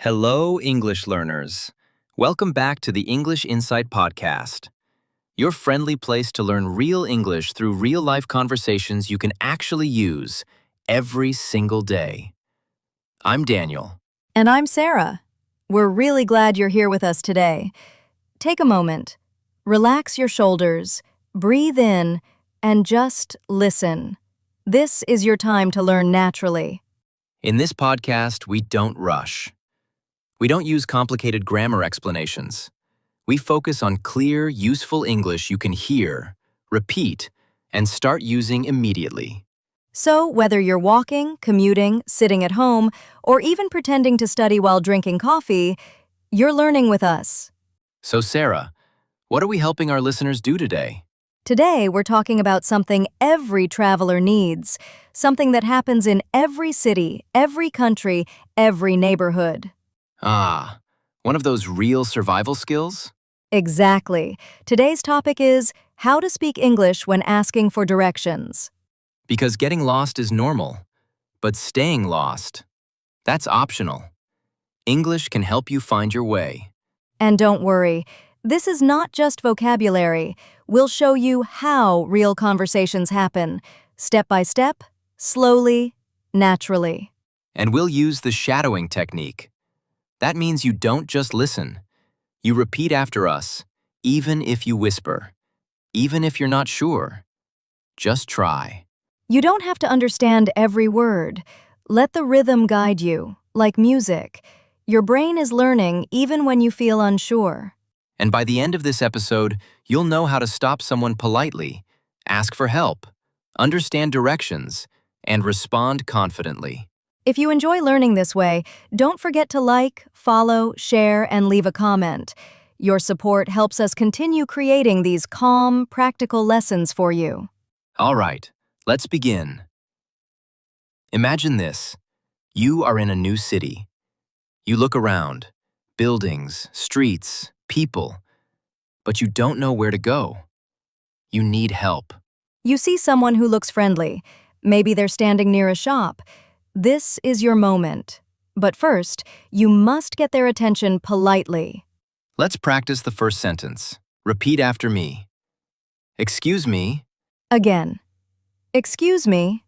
Hello, English learners. Welcome back to the English Insight Podcast, your friendly place to learn real English through real-life conversations you can actually use every single day. I'm Daniel. And I'm Sarah. We're really glad you're here with us today. Take a moment, relax your shoulders, breathe in, and just listen. This is your time to learn naturally. In this podcast, we don't rush. We don't use complicated grammar explanations. We focus on clear, useful English you can hear, repeat, and start using immediately. So, whether you're walking, commuting, sitting at home, or even pretending to study while drinking coffee, you're learning with us. So, Sarah, what are we helping our listeners do today? Today, we're talking about something every traveler needs, something that happens in every city, every country, every neighborhood. One of those real survival skills? Exactly. Today's topic is how to speak English when asking for directions. Because getting lost is normal, but staying lost, that's optional. English can help you find your way. And don't worry, this is not just vocabulary. We'll show you how real conversations happen, step by step, slowly, naturally. And we'll use the shadowing technique. That means you don't just listen. You repeat after us, even if you whisper, even if you're not sure. Just try. You don't have to understand every word. Let the rhythm guide you, like music. Your brain is learning even when you feel unsure. And by the end of this episode, you'll know how to stop someone politely, ask for help, understand directions, and respond confidently. If you enjoy learning this way, don't forget to like, follow, share, and leave a comment. Your support helps us continue creating these calm, practical lessons for you. All right, let's begin. Imagine this. You are in a new city. You look around, buildings, streets, people, but you don't know where to go. You need help. You see someone who looks friendly. Maybe they're standing near a shop. This is your moment. But first, you must get their attention politely. Let's practice the first sentence. Repeat after me. Excuse me. Again. Excuse me.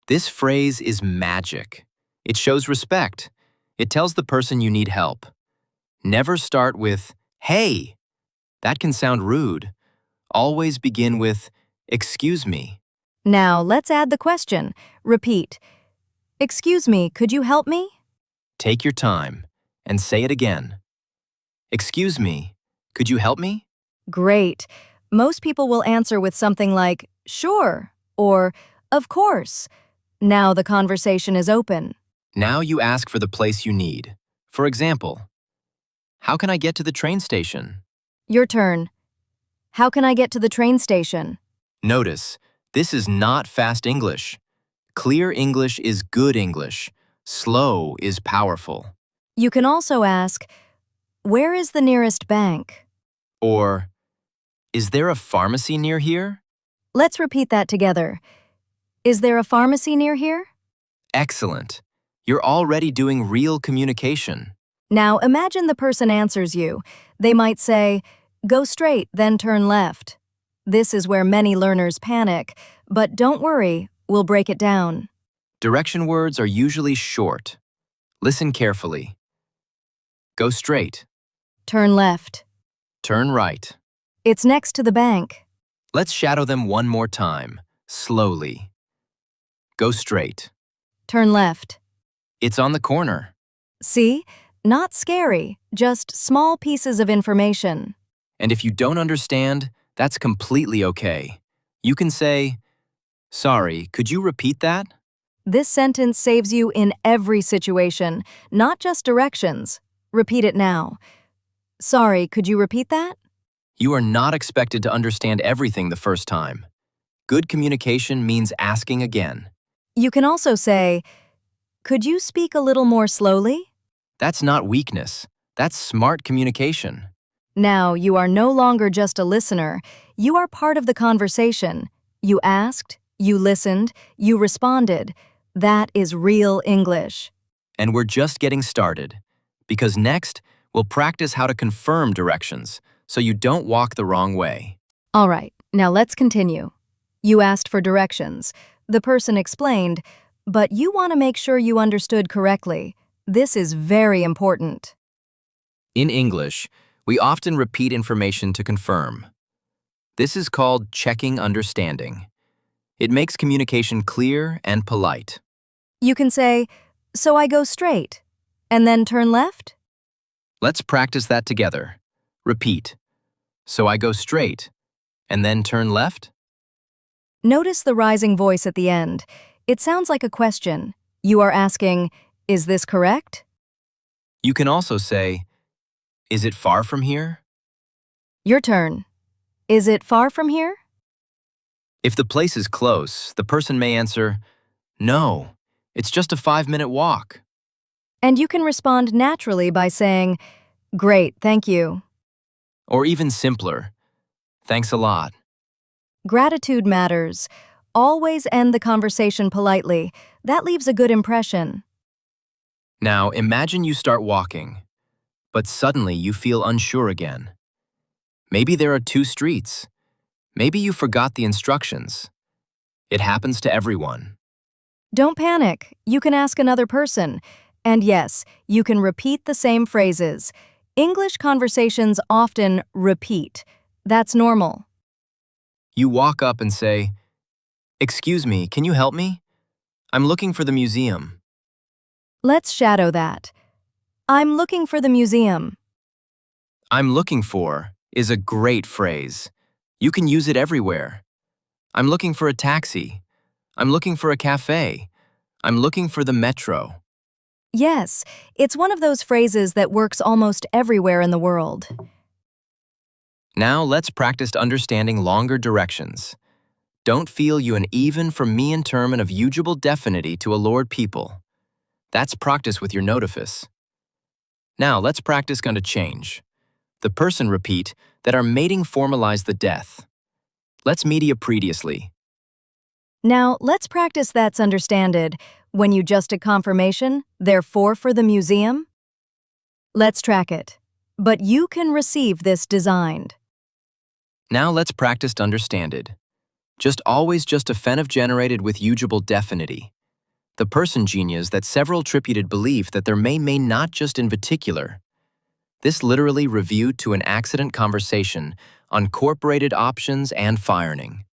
This phrase is magic. It shows respect. It tells the person you need help. Never start with, "Hey." That can sound rude. Always begin with, "Excuse me." Now, let's add the question. Repeat. Excuse me, could you help me? Take your time and say it again. Excuse me, could you help me? Great. Most people will answer with something like, sure, or of course. Now the conversation is open. Now you ask for the place you need. For example, how can I get to the train station? Your turn. How can I get to the train station? Notice, this is not fast English. Clear English is good English. Slow is powerful. You can also ask, where is the nearest bank? Or, is there a pharmacy near here? Let's repeat that together. Is there a pharmacy near here? Excellent. You're already doing real communication. Now imagine the person answers you. They might say, go straight, then turn left. This is where many learners panic, but don't worry, we'll break it down. Direction words are usually short. Listen carefully. Go straight. Turn left. Turn right. It's next to the bank. Let's shadow them one more time, slowly. Go straight. Turn left. It's on the corner. See? Not scary, just small pieces of information. And if you don't understand, that's completely okay. You can say, sorry, could you repeat that? This sentence saves you in every situation, not just directions. Repeat it now. Sorry, could you repeat that? You are not expected to understand everything the first time. Good communication means asking again. You can also say, could you speak a little more slowly? That's not weakness. That's smart communication. Now, you are no longer just a listener. You are part of the conversation. You asked, you listened, you responded. That is real English. And we're just getting started. because next, we'll practice how to confirm directions so you don't walk the wrong way. All right, now let's continue. You asked for directions. The person explained, but you want to make sure you understood correctly. This is very important. In English, we often repeat information to confirm. This is called checking understanding. It makes communication clear and polite. You can say, "So I go straight," and then turn left? Let's practice that together. Repeat. So I go straight, and then turn left? Notice the rising voice at the end. It sounds like a question. You are asking, "Is this correct?" You can also say, is it far from here? Your turn. Is it far from here? If the place is close, the person may answer, no, it's just a 5-minute walk. And you can respond naturally by saying, "Great, thank you." Or even simpler, thanks a lot. Gratitude matters. Always end the conversation politely. That leaves a good impression. Now imagine you start walking, but suddenly you feel unsure again. Maybe there are 2 streets. Maybe you forgot the instructions. It happens to everyone. Don't panic. You can ask another person. And yes, you can repeat the same phrases. English conversations often repeat. That's normal. You walk up and say, excuse me, can you help me? I'm looking for the museum. Let's shadow that. I'm looking for the museum. I'm looking for is a great phrase. You can use it everywhere. I'm looking for a taxi. I'm looking for a cafe. I'm looking for the metro. Yes, it's one of those phrases that works almost everywhere in the world. Now let's practice understanding longer directions. Don't feel you an even from me in term of usual definity to a lord people. That's practice with your notifice. Now let's practice going to change. The person repeat that our mating formalize the death. Let's media previously. Now, let's practice that's understanded. When you just a confirmation, therefore for the museum? Let's track it. But you can receive this designed. Now let's practice understanded. Just always just a fen of generated with usual definity. The person genius that several tributed belief that there may not just in particular. This literally reviewed to an accident conversation on corporated options and firing.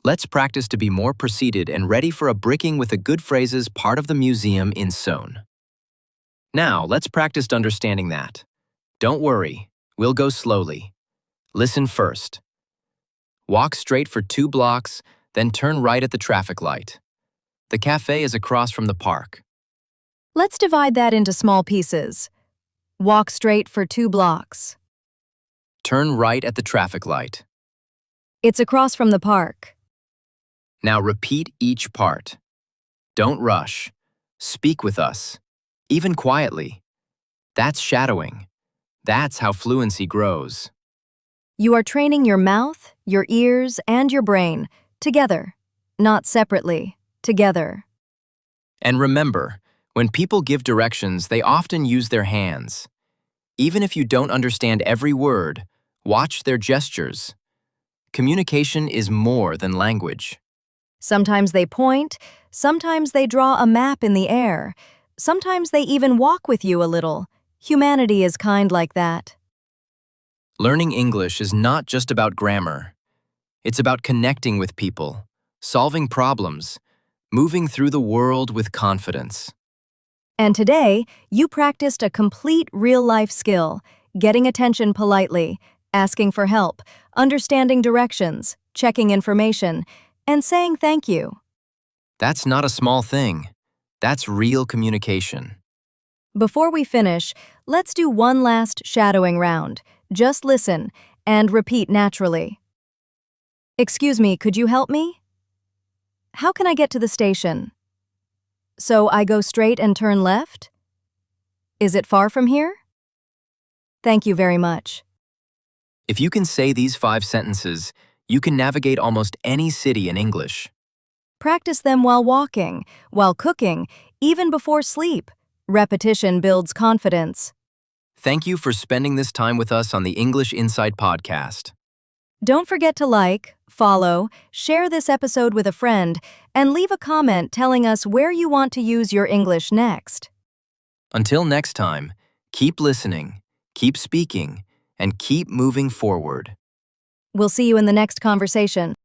Let's practice to be more proceeded and ready for a bricking with a good phrases part of the museum in sewn. Now, let's practice understanding that. Don't worry, we'll go slowly. Listen first. Walk straight for 2 blocks, then turn right at the traffic light. The cafe is across from the park. Let's divide that into small pieces. Walk straight for 2 blocks. Turn right at the traffic light. It's across from the park. Now repeat each part. Don't rush. Speak with us, even quietly. That's shadowing. That's how fluency grows. You are training your mouth, your ears, and your brain together, not separately, together. And remember, when people give directions, they often use their hands. Even if you don't understand every word, watch their gestures. Communication is more than language. Sometimes they point, sometimes they draw a map in the air, sometimes they even walk with you a little. Humanity is kind like that. Learning English is not just about grammar. It's about connecting with people, solving problems, moving through the world with confidence. And today, you practiced a complete real-life skill, getting attention politely, asking for help, understanding directions, checking information, and saying thank you. That's not a small thing. That's real communication. Before we finish, let's do one last shadowing round. Just listen and repeat naturally. Excuse me, could you help me? How can I get to the station? So I go straight and turn left? Is it far from here? Thank you very much. If you can say these 5 sentences, you can navigate almost any city in English. Practice them while walking, while cooking, even before sleep. Repetition builds confidence. Thank you for spending this time with us on the English Inside podcast. Don't forget to like, follow, share this episode with a friend, and leave a comment telling us where you want to use your English next. Until next time, keep listening, keep speaking, and keep moving forward. We'll see you in the next conversation.